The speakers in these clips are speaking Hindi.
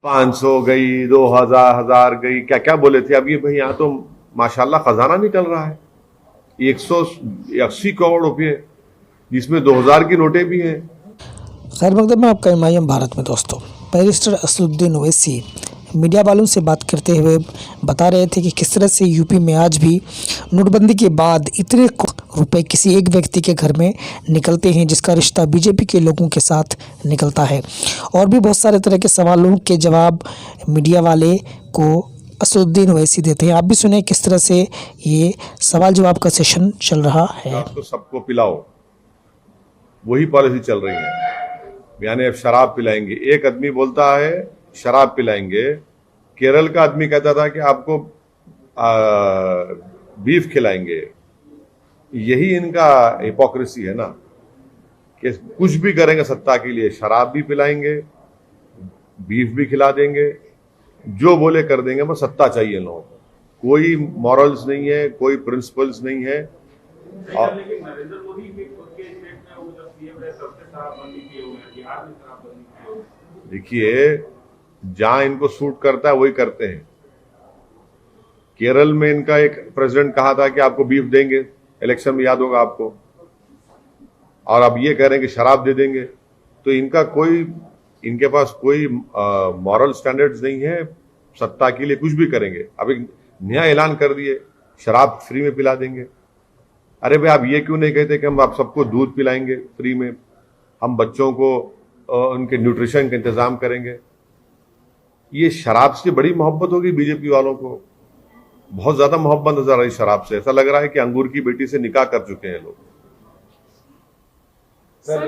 500 गई, 2000, 1000 गई, क्या क्या बोले थे। अब ये भाई यहाँ तो माशाल्लाह खजाना निकल रहा है, 180 करोड़ रुपए, जिसमें 2000 की नोटें भी हैं। खैर मकदम में आपका एम भारत में दोस्तों, बैरिस्टर असदुद्दीन ओवैसी मीडिया वालों से बात करते हुए बता रहे थे कि किस तरह से यूपी में आज भी नोटबंदी के बाद इतने रुपए किसी एक व्यक्ति के घर में निकलते हैं जिसका रिश्ता बीजेपी के लोगों के साथ निकलता है। और भी बहुत सारे तरह के सवालों के जवाब मीडिया वाले को असदुद्दीन ओवैसी देते हैं। आप भी सुने किस तरह से ये सवाल जवाब का सेशन चल रहा है। तो सबको पिलाओ, वही पॉलिसी चल रही है। यानी अब शराब पिलाएंगे, एक आदमी बोलता है शराब पिलाएंगे। केरल का आदमी कहता था कि आपको बीफ खिलाएंगे। यही इनका हिपोक्रेसी है ना, कि कुछ भी करेंगे सत्ता के लिए, शराब भी पिलाएंगे, बीफ भी खिला देंगे, जो बोले कर देंगे, बस सत्ता चाहिए लोगों को। कोई मॉरल्स नहीं है, कोई प्रिंसिपल्स नहीं है। और नरेंद्र मोदी भी उसके स्टेट में वो जब सीएम रहे सबसे शराबबंदी किए हुए हैं, बिहार में शराबबंदी किए हुए हैं। देखिए, जहां इनको सूट करता है वही करते हैं। केरल में इनका एक प्रेसिडेंट कहा था कि आपको बीफ देंगे, इलेक्शन में याद होगा आपको, और अब ये कह रहे हैं कि शराब दे देंगे। तो इनके पास कोई मॉरल स्टैंडर्ड्स नहीं है, सत्ता के लिए कुछ भी करेंगे। अब एक नया ऐलान कर दिए, शराब फ्री में पिला देंगे। अरे भाई, आप ये क्यों नहीं कहते कि हम आप सबको दूध पिलाएंगे फ्री में, हम बच्चों को उनके न्यूट्रिशन का इंतजाम करेंगे। ये शराब से बड़ी मोहब्बत होगी बीजेपी वालों को, बहुत ज्यादा मोहब्बत नजर आ रही शराब से। ऐसा लग रहा है कि अंगूर की बेटी से निकाह कर चुके हैं लोग। सर,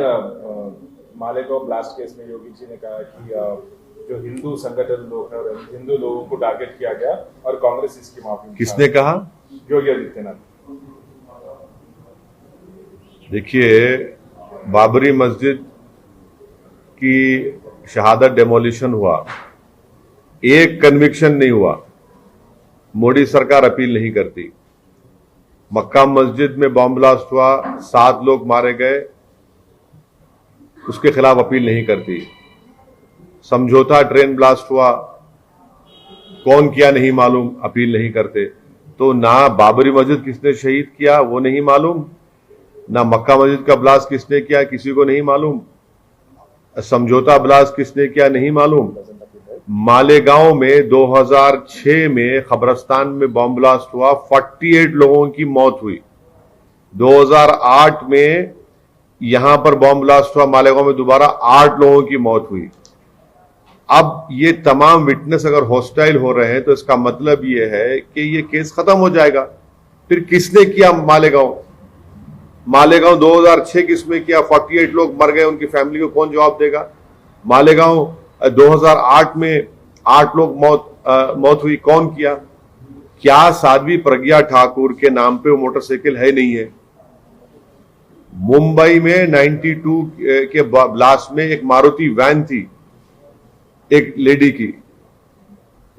मालेगांव ब्लास्ट केस में योगी जी ने कहा कि जो हिंदू संगठन लोग हैं और हिंदू लोगों को टारगेट किया गया और कांग्रेस इसकी माफी। किसने कहा? योगी आदित्यनाथ। देखिए, बाबरी मस्जिद की शहादत डेमोलिशन हुआ, एक कन्विक्शन नहीं हुआ, मोदी सरकार अपील नहीं करती। मक्का मस्जिद में बॉम्ब ब्लास्ट हुआ, 7 लोग मारे गए, उसके खिलाफ अपील नहीं करती। समझौता ट्रेन ब्लास्ट हुआ, कौन किया नहीं मालूम, अपील नहीं करते। तो ना बाबरी मस्जिद किसने शहीद किया वो नहीं मालूम, ना मक्का मस्जिद का ब्लास्ट किसने किया किसी को नहीं मालूम, समझौता ब्लास्ट किसने किया नहीं मालूम। मालेगांव में 2006 में खबरस्तान में बॉम्ब ब्लास्ट हुआ, 48 लोगों की मौत हुई। 2008 में यहां पर बॉम्ब ब्लास्ट हुआ मालेगांव में, दोबारा 8 लोगों की मौत हुई। अब ये तमाम विटनेस अगर हॉस्टाइल हो रहे हैं तो इसका मतलब ये है कि ये केस खत्म हो जाएगा। फिर किसने किया मालेगांव 2006 किसमें किया, 48 लोग मर गए, उनकी फैमिली को कौन जवाब देगा। मालेगांव 2008 में 8 लोग मौत हुई, कौन किया। क्या साध्वी प्रज्ञा ठाकुर के नाम पे वो मोटरसाइकिल है नहीं है। मुंबई में 92 के ब्लास्ट में एक मारुति वैन थी, एक लेडी की,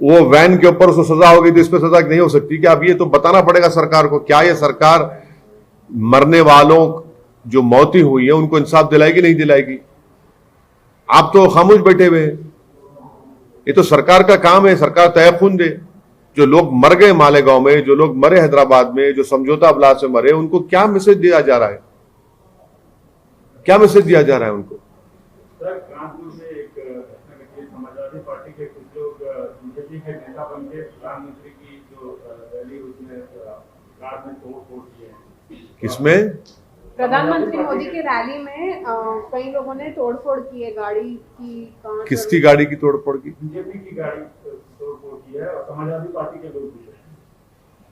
वो वैन के ऊपर उसको सजा हो गई, तो इस पर सजा नहीं हो सकती क्या। अब ये तो बताना पड़ेगा सरकार को। क्या ये सरकार मरने वालों जो मौतें हुई है उनको इंसाफ दिलाएगी नहीं दिलाएगी। आप तो खामोश बैठे हुए हैं। ये तो सरकार का काम है, सरकार तयखुन दे। जो लोग मर गए मालेगांव में, जो लोग मरे हैदराबाद में, जो समझौता ब्लास्ट में मरे, उनको क्या मैसेज दिया जा रहा है, क्या मैसेज दिया जा रहा है उनको। सर, कानपुर में एक समाजवादी पार्टी के कुछ लोग बीजेपी के नेता बन के प्रधानमंत्री की जो रैली उसमें कार में तोड़ किए हैं। किसमें? प्रधानमंत्री मोदी की रैली में कई लोगों ने तोड़फोड़ की है, गाड़ी की कांच। किसकी गाड़ी की तोड़फोड़ की? बीजेपी की गाड़ी तोड़फोड़ की है और समाजवादी पार्टी के लोग भी है।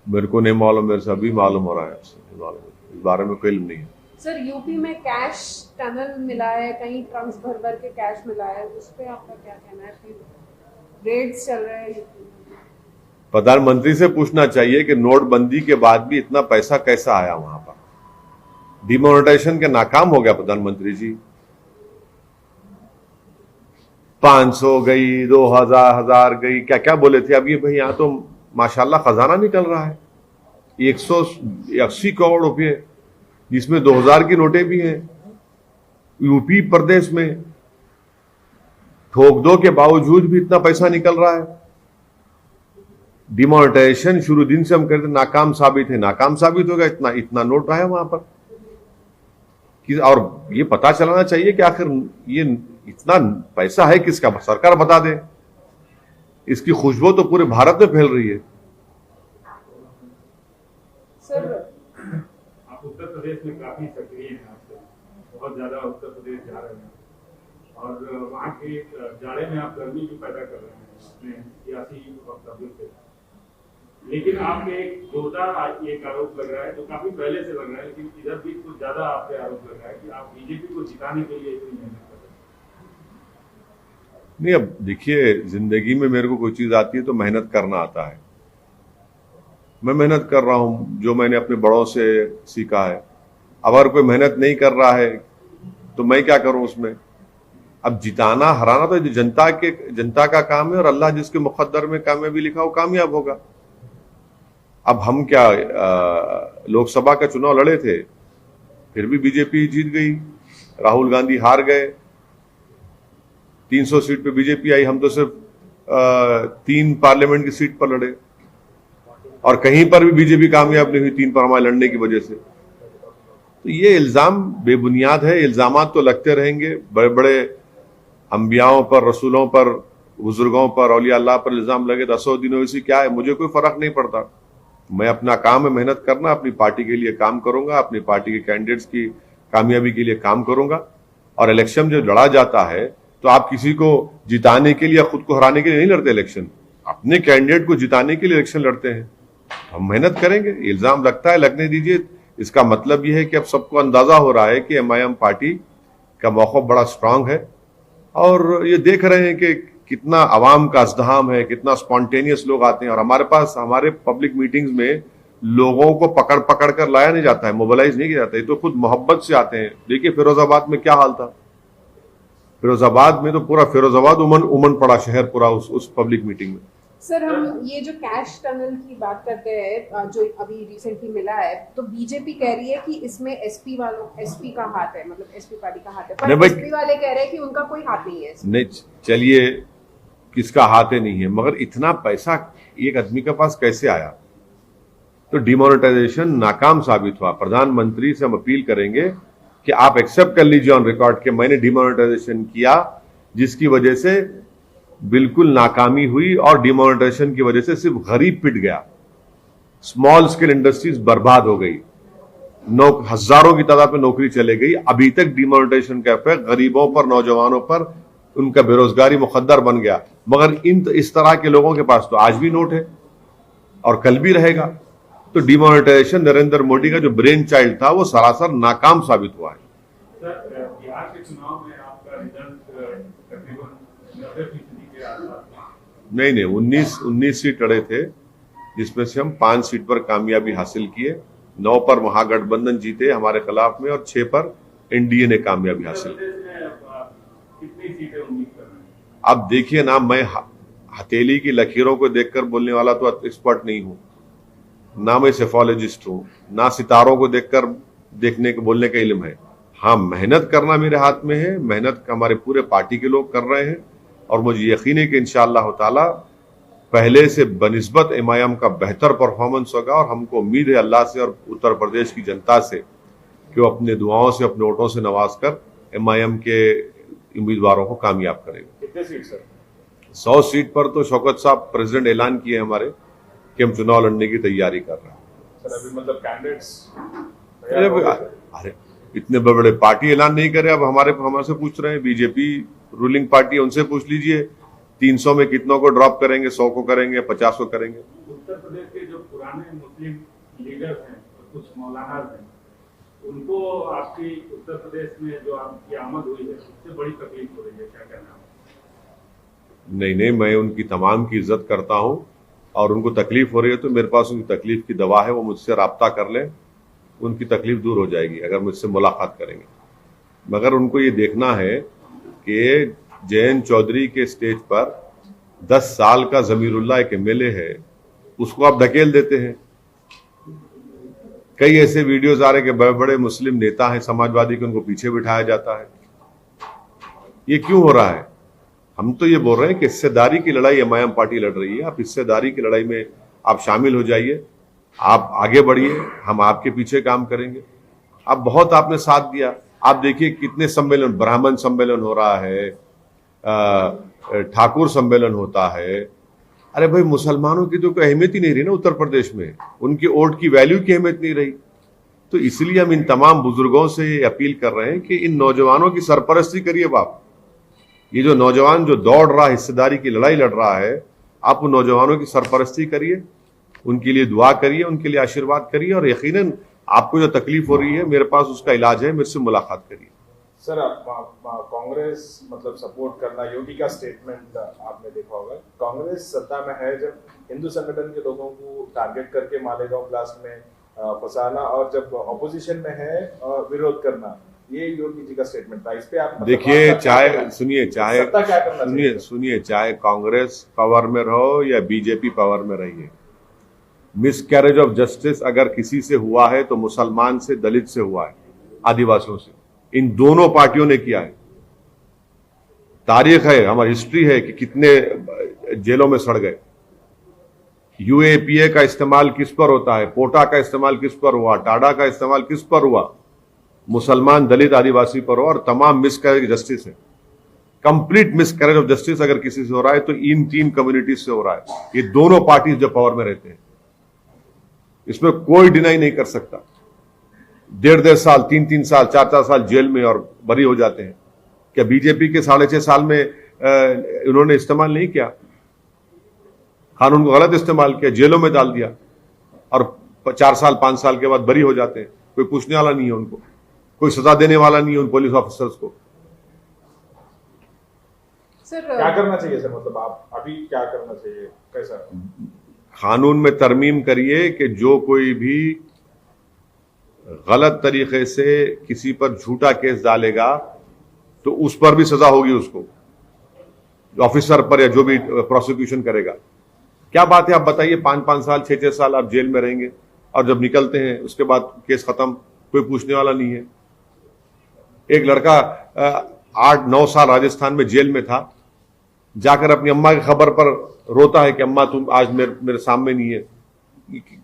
मेरे को नहीं मालूम, मेरे से अभी मालूम हो रहा है, इस बारे में कोई इल्म नहीं है। सर, यूपी में कैश टनल मिला है, कहीं ट्रंक्स भर भर के कैश मिला है, उस पर आपका क्या कहना है? फिर रेड्स चल रहे हैं यूपी में। प्रधानमंत्री से पूछना चाहिए कि नोटबंदी के बाद भी इतना पैसा कैसा आया वहां पर। डिमोनेटाइजेशन के नाकाम हो गया प्रधानमंत्री जी। 500 गई, 2000, 1000 गई, क्या क्या बोले थे। अब ये भाई यहाँ तो माशाल्लाह खजाना निकल रहा है, 180 करोड़ रुपए, जिसमें 2000 की नोटें भी हैं यूपी प्रदेश में। ठोक दो के बावजूद भी इतना पैसा निकल रहा है। डिमोनेटाइजेशन शुरू दिन से हम कहते नाकाम साबित है, नाकाम साबित होगा। इतना इतना नोट रहा है वहां पर कि, और ये पता चलाना चाहिए कि आखिर ये इतना पैसा है किसका, सरकार बता दे। इसकी खुशबू तो पूरे भारत में फैल रही है। सर आप उत्तर प्रदेश में काफी सक्रिय हैं, आप बहुत ज्यादा उत्तर प्रदेश जा रहे हैं और वहाँ के जाड़े में आप गर्मी भी पैदा कर रहे हैं अपने सियासी वक्तव्यों से। लेकिन आप पे एक जोरदार एक आरोप लग रहा है, जो काफी पहले से लग रहा है, लेकिन इधर भी कुछ ज्यादा आप पे आरोप लग रहा है कि आप बीजेपी को जिताने के लिए इतनी मेहनत कर रहे हैं। नहीं, अब देखिए, जिंदगी में मेरे को कोई चीज आती है तो मेहनत करना आता है। मैं मेहनत कर रहा हूं, जो मैंने अपने बड़ों से सीखा है। अगर कोई मेहनत नहीं कर रहा है तो मैं क्या करूं उसमें। अब जिताना हराना तो जनता का काम है, और अल्लाह जिसके मुकद्दर में कामयाबी लिखा वो कामयाब होगा। अब हम क्या लोकसभा का चुनाव लड़े थे, फिर भी बीजेपी जीत गई, राहुल गांधी हार गए। 300 सीट पे बीजेपी आई, हम तो सिर्फ 3 पार्लियामेंट की सीट पर लड़े, और कहीं पर भी बीजेपी कामयाब नहीं हुई 3 पर हमारे लड़ने की वजह से। तो ये इल्जाम बेबुनियाद है। इल्जामात तो लगते रहेंगे, बड़े बड़े अंबियाओं पर, रसूलों पर, बुजुर्गों पर, औलिया अल्लाह पर इल्जाम लगे तो 100 दिनों से क्या है, मुझे कोई फर्क नहीं पड़ता। मैं अपना काम है मेहनत करना, अपनी पार्टी के लिए काम करूंगा, अपनी पार्टी के कैंडिडेट्स की कामयाबी के लिए काम करूंगा। और इलेक्शन जब लड़ा जाता है तो आप किसी को जिताने के लिए या खुद को हराने के लिए नहीं लड़ते इलेक्शन, अपने कैंडिडेट को जिताने के लिए इलेक्शन लड़ते हैं। हम मेहनत करेंगे, इल्जाम लगता है लगने दीजिए। इसका मतलब यह है कि अब सबको अंदाजा हो रहा है कि एमआईएम पार्टी का मौक़िफ़ बड़ा स्ट्रांग है, और ये देख रहे हैं कि कितना आवाम का अज़्दहाम है, कितना स्पॉन्टेनियस लोग आते हैं। और हमारे पास, हमारे पब्लिक मीटिंग्स में लोगों को पकड़ पकड़ कर लाया नहीं जाता है, मोबिलाइज नहीं किया जाता है, तो खुद मोहब्बत से आते हैं। देखिए फिरोजाबाद में क्या हाल था, फिरोजाबाद में तो पूरा फिरोजाबाद उमन पड़ा शहर पूरा उस पब्लिक मीटिंग में। सर, हम ये जो कैश टनल की बात करते हैं, जो अभी रिसेंटली मिला है, तो बीजेपी कह रही है कि इसमें एसपी का हाथ है, मतलब एसपी पार्टी का हाथ है, पर एसपी वाले कह रहे हैं कि उनका कोई हाथ नहीं है। नहीं, चलिए किसका हाथ है नहीं है, मगर इतना पैसा एक आदमी के पास कैसे आया। तो डिमोनेटाइजेशन नाकाम साबित हुआ। प्रधानमंत्री से हम अपील करेंगे कि आप एक्सेप्ट कर लीजिए ऑन रिकॉर्ड कि मैंने डिमोनेटाइजेशन किया, जिसकी वजह से बिल्कुल नाकामी हुई, और डिमोनेटाइजेशन की वजह से सिर्फ गरीब पिट गया, स्मॉल स्केल इंडस्ट्रीज बर्बाद हो गई, हजारों की तादाद में नौकरी चले गई। अभी तक डिमोनेटाइजेशन का इफेक्ट गरीबों पर, नौजवानों पर, उनका बेरोजगारी मुकद्दर बन गया। मगर इस तरह के लोगों के पास तो आज भी नोट है और कल भी रहेगा। तो डिमोनेटाइजेशन नरेंद्र मोदी का जो ब्रेन चाइल्ड था वो सरासर नाकाम साबित हुआ है। सर, बिहार के चुनाव में आपका रिजल्ट तकरीबन 90% के आसपास। नहीं, 19 सीट लड़े थे, जिसमें से हम 5 सीट पर कामयाबी हासिल किए। 9 पर महागठबंधन जीते हमारे खिलाफ में, और 6 पर एनडीए ने कामयाबी हासिल की। कितनी सीटें उम्मीद कर रहे हैं? अब देखिए ना, मैं हथेली की लकीरों को देखकर बोलने वाला तो एक्सपर्ट नहीं हूं, ना मैं सेफोलॉजिस्ट हूं, ना सितारों को देखकर बोलने का इल्म है। हाँ, मेहनत करना मेरे हाथ में है, मेहनत हमारे पूरे पार्टी के लोग कर रहे हैं, और मुझे यकीन है कि इंशाअल्लाह ताला पहले से बनिस्बत एमआईएम का बेहतर परफॉर्मेंस होगा। और हमको उम्मीद है अल्लाह से और उत्तर प्रदेश की जनता से कि वो अपने दुआओं से, अपने वोटों से नवाज कर एमआईएम के उम्मीदवारों को कामयाब करेगा। कितने सीट सर? 100 सीट पर तो शौकत साहब प्रेसिडेंट ऐलान किए हमारे कि हम चुनाव लड़ने की तैयारी कर रहे हैं। सर, अभी मतलब कैंडिडेट्स अरे इतने बड़े पार्टी ऐलान नहीं करे, अब हमारे से पूछ रहे हैं। बीजेपी रूलिंग पार्टी है, उनसे पूछ लीजिए 300 में कितनों को ड्रॉप करेंगे, 100 को करेंगे, 50 को करेंगे। उत्तर प्रदेश के जो पुराने मुस्लिम लीडर्स हैं और कुछ मौलाना हैं, उनको आपकी उत्तर प्रदेश में जो आपकी आमद हुई है उससे बड़ी तकलीफ हो रही है, क्या कहना है? नहीं, मैं उनकी तमाम की इज्जत करता हूं, और उनको तकलीफ हो रही है तो मेरे पास उनकी तकलीफ की दवा है, वो मुझसे राब्ता कर लें, उनकी तकलीफ दूर हो जाएगी अगर मुझसे मुलाकात करेंगे। मगर उनको ये देखना है कि जयंत चौधरी के स्टेज पर 10 साल का जमीरुल्लाह एक एमएलए है, उसको आप धकेल देते हैं। कई ऐसे वीडियोस आ रहे कि बड़े बड़े मुस्लिम नेता हैं समाजवादी के, उनको पीछे बिठाया जाता है। ये क्यों हो रहा है? हम तो ये बोल रहे हैं कि हिस्सेदारी की लड़ाई एमआईएम पार्टी लड़ रही है। आप हिस्सेदारी की लड़ाई में आप शामिल हो जाइए, आप आगे बढ़िए, हम आपके पीछे काम करेंगे। आप बहुत आपने साथ दिया, आप देखिए कितने सम्मेलन, ब्राह्मण सम्मेलन हो रहा है, ठाकुर सम्मेलन होता है। अरे भाई, मुसलमानों की तो कोई अहमियत ही नहीं रही ना उत्तर प्रदेश में, उनकी वोट की वैल्यू की अहमियत नहीं रही। तो इसलिए हम इन तमाम बुजुर्गों से अपील कर रहे हैं कि इन नौजवानों की सरपरस्ती करिए बाप। ये जो नौजवान जो दौड़ रहा है, हिस्सेदारी की लड़ाई लड़ रहा है, आप उन नौजवानों की सरपरस्ती करिए, उनके लिए दुआ करिए, उनके लिए आशीर्वाद करिए, और यकीनन आपको जो तकलीफ हो रही है, मेरे पास उसका इलाज है, मेरे से मुलाकात करिए। सर, कांग्रेस मतलब सपोर्ट करना, योगी का स्टेटमेंट आपने देखा होगा, कांग्रेस सत्ता में है जब हिंदू संगठन के लोगों को टारगेट करके मालेगांव ब्लास्ट में फंसाना, और जब ऑपोजिशन में है विरोध करना, ये योगी जी का स्टेटमेंट था। इस पे आप देखिए, चाहे सुनिए, चाहे सत्ता क्या करना चाहिए? सुनिए, चाहे कांग्रेस पावर में रहो या बीजेपी पावर में रही है, मिसकैरेज ऑफ जस्टिस अगर किसी से हुआ है तो मुसलमान से, दलित से हुआ है, आदिवासियों से। इन दोनों पार्टियों ने किया है। तारीख है, हमारी हिस्ट्री है कि कितने जेलों में सड़ गए। यूएपीए का इस्तेमाल किस पर होता है, पोटा का इस्तेमाल किस पर हुआ, टाडा का इस्तेमाल किस पर हुआ, मुसलमान, दलित, आदिवासी पर हुआ, और तमाम मिसकैरेज जस्टिस है। कंप्लीट मिसकैरेज ऑफ जस्टिस अगर किसी से हो रहा है तो इन 3 कम्युनिटीज से हो रहा है। ये दोनों पार्टीज जो पावर में रहते हैं, इसमें कोई डिनाई नहीं कर सकता। 1.5 साल, 3-3 साल, 4-4 साल जेल में और बरी हो जाते हैं। क्या बीजेपी के 6.5 साल में उन्होंने इस्तेमाल नहीं किया? कानून को गलत इस्तेमाल किया, जेलों में डाल दिया, और 4 साल 5 साल के बाद बरी हो जाते हैं। कोई पूछने वाला नहीं है उनको, कोई सजा देने वाला नहीं है उन पुलिस ऑफिसर्स को। सर, क्या करना चाहिए सर, मतलब आप अभी क्या करना चाहिए, कैसा? कानून में तरमीम करिए कि जो कोई भी गलत तरीके से किसी पर झूठा केस डालेगा तो उस पर भी सजा होगी, उसको, ऑफिसर पर या जो भी प्रोसिक्यूशन करेगा। क्या बात है, आप बताइए, 5-5 साल, 6-6 साल आप जेल में रहेंगे, और जब निकलते हैं उसके बाद केस खत्म, कोई पूछने वाला नहीं है। एक लड़का 8-9 साल राजस्थान में जेल में था, जाकर अपनी अम्मा की खबर पर रोता है कि अम्मा तुम आज मेरे सामने नहीं है।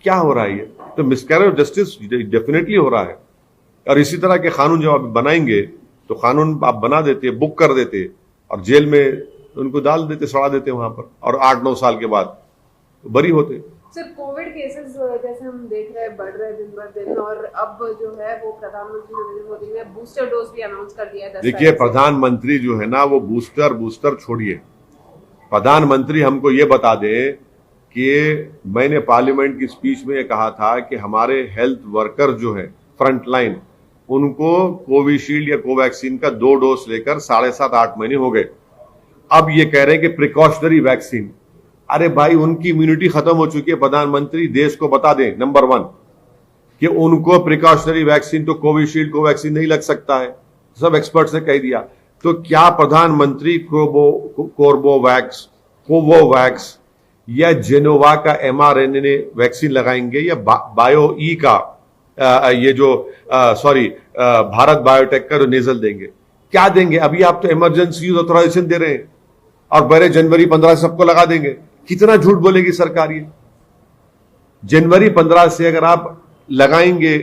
क्या हो रहा है ये? तो मिसकैरेज ऑफ जस्टिस डेफिनेटली हो रहा है। और इसी तरह के कानून जब आप बनाएंगे तो कानून आप बना देते, बुक कर देते, और जेल में उनको डाल देते, सड़ा देते वहां पर, और 8-9 साल के बाद बरी होते। सर, कोविड केसेस जैसे हम देख रहे हैं बढ़ रहे हैं दिन ब दिन, और अब जो है वो प्रधानमंत्री नरेंद्र मोदी ने बूस्टर डोज भी अनाउंस कर दिया है। देखिए, प्रधानमंत्री जो है ना, वो बूस्टर छोड़िए, प्रधानमंत्री हमको ये बता दे कि मैंने पार्लियामेंट की स्पीच में ये कहा था कि हमारे हेल्थ वर्कर जो है फ्रंट लाइन, उनको कोविशील्ड या कोवैक्सीन का 2 डोज लेकर 7.5-8 महीने हो गए। अब ये कह रहे हैं कि प्रिकॉशनरी वैक्सीन। अरे भाई, उनकी इम्यूनिटी खत्म हो चुकी है। प्रधानमंत्री देश को बता दें, नंबर 1, कि उनको प्रिकॉशनरी वैक्सीन तो कोविशील्ड कोवैक्सीन नहीं लग सकता है, सब एक्सपर्ट्स ने कह दिया। तो क्या प्रधानमंत्री कोवोवैक्स या जेनोवा का mRNA वैक्सीन लगाएंगे, या बायो ई का ये जो भारत बायोटेक का जो नेजल देंगे? क्या देंगे? अभी आप तो इमरजेंसी यूज ऑथराइजेशन दे रहे हैं, और बड़े जनवरी 15 सबको लगा देंगे। कितना झूठ बोलेगी सरकार ये? जनवरी 15 से अगर आप लगाएंगे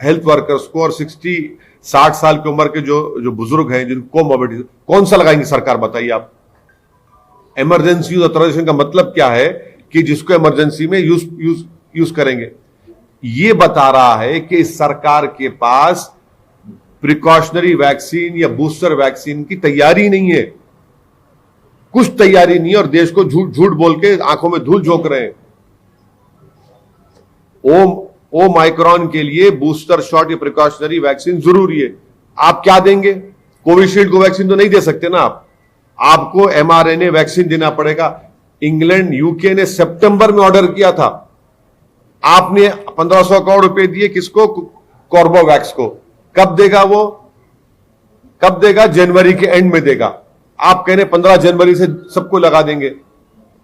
हेल्थ वर्कर्स को, और 60 साल की उम्र के जो बुजुर्ग हैं जिनको कोमोबिडिटी, कौन सा लगाएंगे सरकार, बताइए आप? इमरजेंसी यूज ऑथराइजेशन का मतलब क्या है? कि जिसको इमरजेंसी में यूज करेंगे। ये बता रहा है कि इस सरकार के पास प्रिकॉशनरी वैक्सीन या बूस्टर वैक्सीन की तैयारी नहीं है, कुछ तैयारी नहीं है, और देश को झूठ बोल के आंखों में धूल झोंक रहे हैं। ओ माइक्रॉन के लिए बूस्टर शॉट या प्रिकॉशनरी वैक्सीन जरूरी है। आप क्या देंगे? कोविशील्ड को वैक्सीन तो नहीं दे सकते ना आपको mRNA वैक्सीन देना पड़ेगा। इंग्लैंड, यूके ने सितंबर में ऑर्डर किया था, आपने 1500 करोड़ रुपए दिए किसको? कॉर्बोवैक्स को। कब देगा वो? कब देगा? जनवरी के एंड में देगा। आप कह रहे 15 जनवरी से सबको लगा देंगे,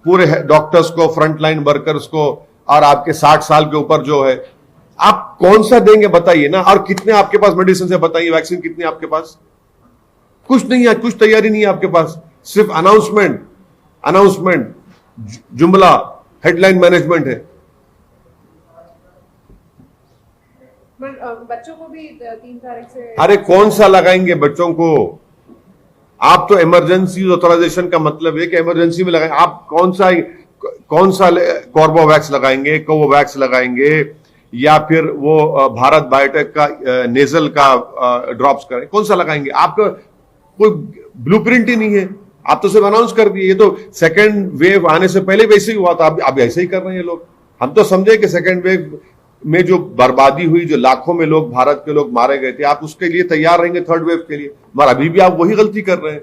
पूरे डॉक्टर्स को, फ्रंटलाइन वर्कर्स को, और आपके 60 साल के ऊपर जो है। आप कौन सा देंगे बताइए ना? और कितने आपके पास मेडिसिन है बताइए? वैक्सीन कितने आपके पास? कुछ नहीं है, कुछ तैयारी नहीं है आपके पास। सिर्फ अनाउंसमेंट जुमला हेडलाइन मैनेजमेंट है। बच्चों को भी 3 तारीख से अरे कौन सा लगाएंगे बच्चों को? आप तो इमरजेंसी ऑथराइजेशन का मतलब है कि इमरजेंसी में लगाएंगे। आप कौन सा कॉर्बोवैक्स लगाएंगे, कोवोवैक्स लगाएंगे, या फिर वो भारत बायोटेक का नेजल का ड्रॉप्स करें? कौन सा लगाएंगे? आपका कोई ब्लूप्रिंट ही नहीं है। आप तो सिर्फ अनाउंस कर दिए। ये तो सेकेंड वेव आने से पहले वैसे ही हुआ था, अब ऐसे ही कर रहे हैं लोग। हम तो समझे कि सेकेंड वेव में जो बर्बादी हुई, जो लाखों में लोग, भारत के लोग मारे गए थे, आप उसके लिए तैयार रहेंगे थर्ड वेव के लिए, मगर अभी भी आप वही गलती कर रहे हैं।